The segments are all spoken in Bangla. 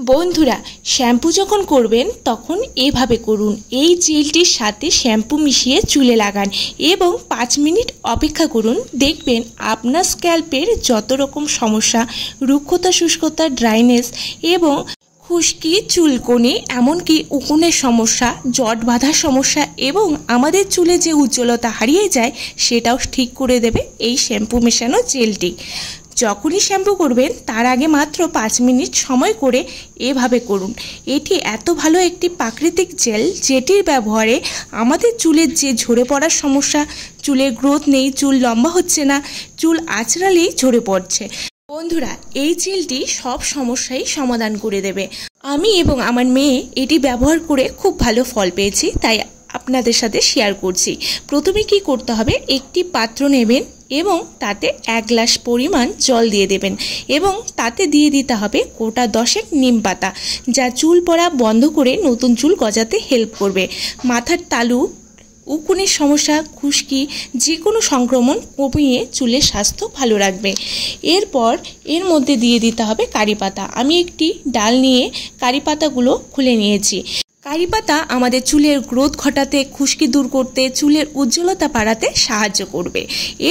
বন্ধুরা, শ্যাম্পু যখন করবেন তখন এভাবে করুন। এই জেলটির সাথে শ্যাম্পু মিশিয়ে চুলে লাগান এবং 5 মিনিট অপেক্ষা করুন। দেখবেন আপনার স্ক্যাল্পের যত রকম সমস্যা, রুক্ষতা, শুষ্কতা, ড্রাইনেস এবং খুশকি, চুলকনি, এমনকি উকুনের সমস্যা, জট বাঁধার সমস্যা এবং আমাদের চুলে যে উজ্জ্বলতা হারিয়ে যায় সেটাও ঠিক করে দেবে এই শ্যাম্পু মেশানো জেলটি। যখনই শ্যাম্পু করবেন তার আগে মাত্র 5 মিনিট সময় করে এভাবে করুন। এটি এত ভালো একটি প্রাকৃতিক জেল যেটির ব্যবহারে আমাদের চুলের যে ঝরে পড়ার সমস্যা, চুলের গ্রোথ নেই, চুল লম্বা হচ্ছে না, চুল আঁচড়ালেই ঝরে পড়ছে, বন্ধুরা এই জেলটি সব সমস্যাই সমাধান করে দেবে। আমি এবং আমার মেয়ে এটি ব্যবহার করে খুব ভালো ফল পেয়েছি, তাই আপনাদের সাথে শেয়ার করছি। প্রথমে কি করতে হবে, একটি পাত্র নেবেন এবং তাতে 1 গ্লাস পরিমাণ জল দিয়ে দেবেন এবং তাতে দিয়ে দিতে হবে গোটা 10 নিম পাতা, যা চুল পড়া বন্ধ করে নতুন চুল গজাতে হেল্প করবে। মাথার তালু, উকুনের সমস্যা, খুশকি, যে কোনো সংক্রমণ কমিয়ে চুলের স্বাস্থ্য ভালো রাখবে। এরপর এর মধ্যে দিয়ে দিতে হবে কারি পাতা। আমি একটি ডাল নিয়ে কারি পাতাগুলো খুলে নিয়েছি। কারি পাতা আমাদের চুলের গ্রোথ ঘটাতে, খুশকি দূর করতে, চুলের উজ্জ্বলতা বাড়াতে সাহায্য করবে।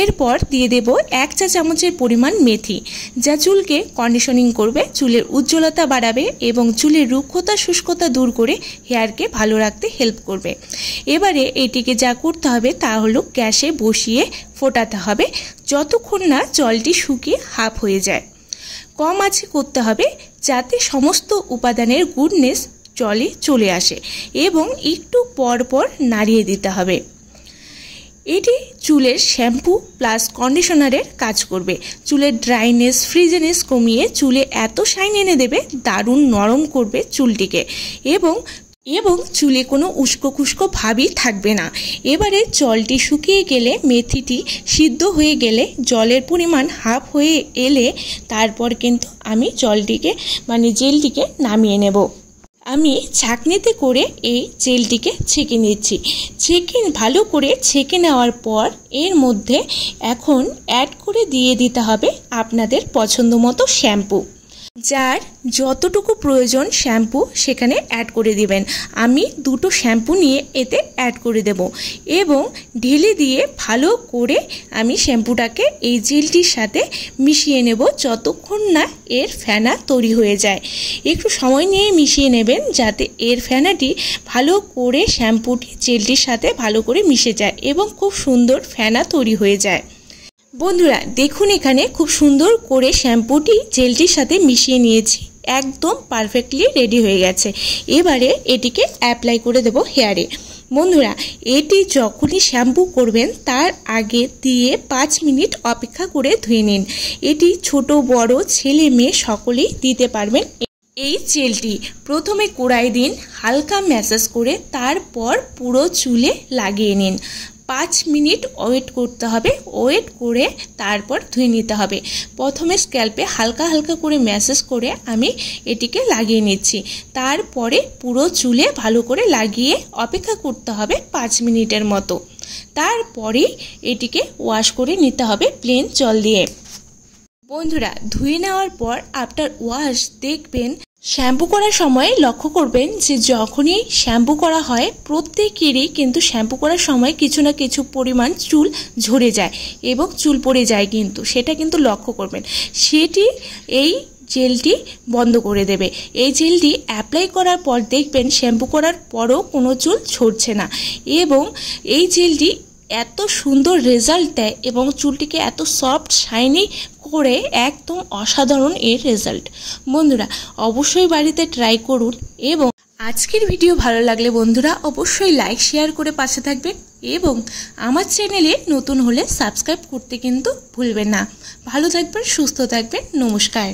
এরপর দিয়ে দেব 1 চা চামচের পরিমাণ মেথি, যা চুলকে কন্ডিশনিং করবে, চুলের উজ্জ্বলতা বাড়াবে এবং চুলের রুক্ষতা, শুষ্কতা দূর করে হেয়ারকে ভালো রাখতে হেল্প করবে। এবারে এটিকে যা করতে হবে তা হলো গ্যাসে বসিয়ে ফোটাতে হবে যতক্ষণ না জলটি শুকিয়ে হাফ হয়ে যায়। কম আঁচে করতে হবে যাতে সমস্ত উপাদানের গুডনেস জলে চলে আসে এবং একটু পর পর নাড়িয়ে দিতে হবে। এটি চুলের শ্যাম্পু প্লাস কন্ডিশনারের কাজ করবে। চুলের ড্রাইনেস, ফ্রিজিনেস কমিয়ে চুলে এত শাইন এনে দেবে, দারুণ নরম করবে চুলটিকে এবং চুলে কোনো উস্কো খুস্কো ভাবই থাকবে না। এবারে জলটি শুকিয়ে গেলে, মেথিটি সিদ্ধ হয়ে গেলে, জলের পরিমাণ হাফ হয়ে এলে তারপর কিন্তু আমি জেলটিকে নামিয়ে নেব। আমি ছাঁকনিতে করে এই জেলটিকে ছেঁকে নিচ্ছি। ভালো করে ছেঁকে নেওয়ার পর এর মধ্যে এখন অ্যাড করে দিয়ে দিতে হবে আপনাদের পছন্দ মতো শ্যাম্পু। যার যতটুকু প্রয়োজন শ্যাম্পু সেখানে অ্যাড করে দিবেন। আমি 2টো শ্যাম্পু নিয়ে এতে অ্যাড করে দেব এবং ঢেলে দিয়ে ভালো করে আমি শ্যাম্পুটাকে এই জেলটির সাথে মিশিয়ে নেব যতক্ষণ না এর ফেনা তৈরি হয়ে যায়। একটু সময় নিয়ে মিশিয়ে নেবেন যাতে এর ফেনাটি ভালো করে শ্যাম্পুটি জেলটির সাথে ভালো করে মিশে যায় এবং খুব সুন্দর ফেনা তৈরি হয়ে যায়। বন্ধুরা দেখুন, এখানে খুব সুন্দর করে শ্যাম্পুটি জেলটির সাথে মিশিয়ে নিয়েছি, একদম পারফেক্টলি রেডি হয়ে গেছে। এবারে এটিকে অ্যাপ্লাই করে দেব হেয়ারে। বন্ধুরা এটি যখনই শ্যাম্পু করবেন তার আগে দিয়ে 5 মিনিট অপেক্ষা করে ধুয়ে নিন। এটি ছোট বড় ছেলে মেয়ে সকলেই দিতে পারবেন। এই জেলটি প্রথমে কোড়াই দিন, হালকা ম্যাসাজ করে তারপর পুরো চুলে লাগিয়ে নিন। 5 মিনিট ওয়েট করতে হবে, ওয়েট করে তারপর ধুয়ে নিতে হবে। প্রথমে স্ক্যাল্পে হালকা হালকা করে ম্যাসাজ করে আমি এটিকে লাগিয়ে নিচ্ছি। তারপরে পুরো চুলে ভালো করে লাগিয়ে অপেক্ষা করতে হবে 5 মিনিটের মতো। তারপরে এটিকে ওয়াশ করে নিতে হবে প্লেন জল দিয়ে। বন্ধুরা ধুয়ে নেওয়ার পর আফটার ওয়াশ দেখবেন, শ্যাম্পু করার সময় লক্ষ্য করবেন যে যখনই শ্যাম্পু করা হয় প্রত্যেকেরই কিন্তু শ্যাম্পু করার সময় কিছু না কিছু পরিমাণ চুল ঝরে যায় এবং চুল পড়ে যায়, কিন্তু সেটা কিন্তু লক্ষ্য করবেন। সেটি এই জেলটি বন্ধ করে দেবে। এই জেলটি অ্যাপ্লাই করার পর দেখবেন শ্যাম্পু করার পরও কোনো চুল ঝরছে না এবং এই জেলটি এত সুন্দর রেজাল্ট দেয় এবং চুলটিকে এত সফট শাইনি করে, একদম অসাধারণ এর রেজাল্ট। বন্ধুরা অবশ্যই বাড়িতে ট্রাই করুন এবং আজকের ভিডিও ভালো লাগলে বন্ধুরা অবশ্যই লাইক শেয়ার করে পাশে থাকবেন এবং আমার চ্যানেলে নতুন হলে সাবস্ক্রাইব করতে কিন্তু ভুলবেন না। ভালো থাকবেন, সুস্থ থাকবেন, নমস্কার।